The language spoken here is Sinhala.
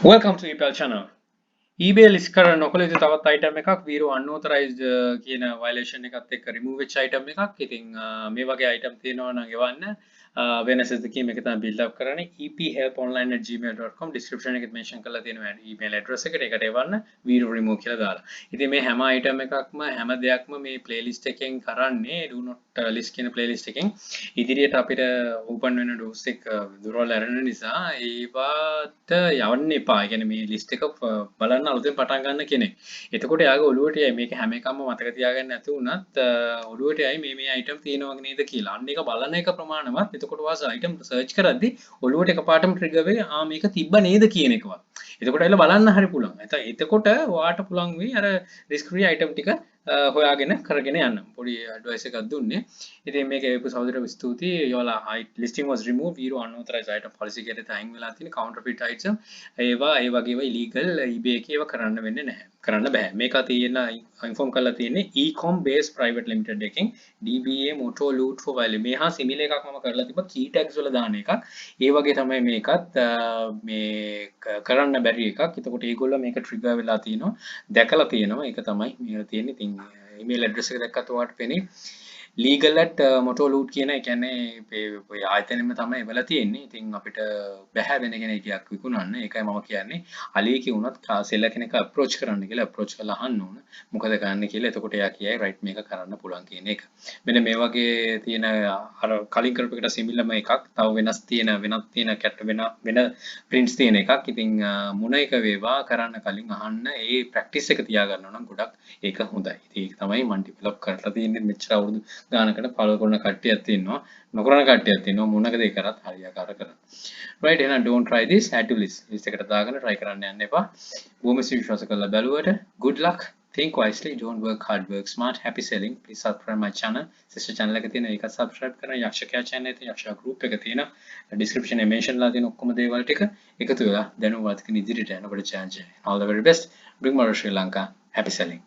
Welcome to ePal channel. eBay list කරන නොකළ යුතු තවත් item එකක් zero unauthorized කියන violation එකත් එක්ක remove වෙච්ච item එකක්. ඉතින් මේ වගේ item තියෙනවා නම් එවන්න වෙනස දෙකකින් මේක තමයි build up කරන්නේ ephelponline@gmail.com description එකේ mention කරලා තියෙනවා email address එකට ඒකට එවන්න zero remove කියලා දාලා. ඉතින් මේ හැම item එකක්ම හැම දෙයක්ම මේ playlist එකෙන් කරන්නේ do not list කියන playlist එකෙන් ඉදිරියට අපිට open වෙන doors එක දුරවල් ඇරෙන නිසා ඒවට යවන්න එපා. ඒ කියන්නේ මේ list එක බලන්න අලුතෙන් පටන් ගන්න කෙනෙක්. එතකොට යාගේ ඔළුවට යයි මේක හැම එකක්ම මතක තියාගන්න නැති වුණත් ඔළුවට යයි මේ item තියෙනවද නේද කියලා. අන්න ඒක බලන එක ප්‍රමාණවත්. එතකොට වාස item search කරද්දි ඔළුවට එකපාරටම trigger වෙයි මේක තිබ්බ නේද කියන එකවත්. එතකොට ඇවිල්ලා බලන්න හරි පුළුවන්. එතකොට ඔයාට පුළුවන් වෙයි අර risk free item ටික හොයාගෙන කරගෙන යන්න. පොඩි advice එකක් දුන්නේ. ඉතින් මේක එපිසෝඩ් එකට ස්තුතියි. ඔයාලා listing was removed zero unauthorized item policy එකේ තයින් වෙලා තියෙන counterfeit item ඒවා ඒ වගේම illegal eBay එකේ ඒවා කරන්න වෙන්නේ නැහැ. කරන්න බෑ. මේක තියෙන inform කරලා තියෙන්නේ ecom based private limited එකෙන් DBA motor loot for value. මේ හා similar එකක් මම කරලා තිබ්බා key tags වල දාන එකක්. ඒ වගේ තමයි මේකත් මේ කරන්න බැරි එකක්. එතකොට ඒගොල්ලෝ මේක trigger වෙලා තිනවා. දැකලා තියෙනවා. ඒක තමයි මේක තියෙන්නේ. ඉතින් email address එක දැක්කත් ඔයාලට පෙනේ legal at motor loot කියන ඒ කියන්නේ ආයතනෙම තමයි එවලා තියෙන්නේ. ඉතින් අපිට බෑ වෙන කෙනෙක් ටිකක් විකුණන්න. ඒකයි මම කියන්නේ අලී කිව්ුණත් සෙල්ලා කෙනෙක් approach කරන්න කියලා approach කරලා අහන්න ඕන. මොකද කරන්න කියලා. එතකොට එයා කියයි right මේක කරන්න පුළුවන් කියන එක. මෙන්න මේ වගේ තියෙන අර කලින් කරපු එකට similar එකක් තව වෙනස් තියෙන වෙනත් තියෙන කැට් වෙන prints තියෙන එකක්. ඉතින් මොන එක වේවා කරන්න කලින් අහන්න ඒ practice එක තියාගන්න ඕන නම් ගොඩක් ඒක හොඳයි. ඉතින් ඒක තමයි මම develop කරලා තියෙන්නේ මෙච්චර අවුරුදු ගානකට follow කරන කට්ටියක් තියෙනවා නොකරන කට්ටියක් තියෙනවා මොනක දෙයක් කරත් හරියාකාර කරන්න. right එහෙනම් don't try this add to list එකට දාගෙන try කරන්න යන්න එපා. බොහොම විශ්වාස කරලා බැලුවට good luck. Think wisely, don't work hard, work smart. Happy selling. Please subscribe my channel. Sister channel එක තියෙන ඒක subscribe කරන්න. යක්ෂකයා channel එකේ යක්ෂයා group එක තියෙන description එකේ mention ලා තියෙන ඔක්කොම දේවල් ටික එකතු වෙලා දැනුවත් කෙන ඉදිරියට යනකොට chance. All the very best. Bring more Sri Lanka. Happy selling.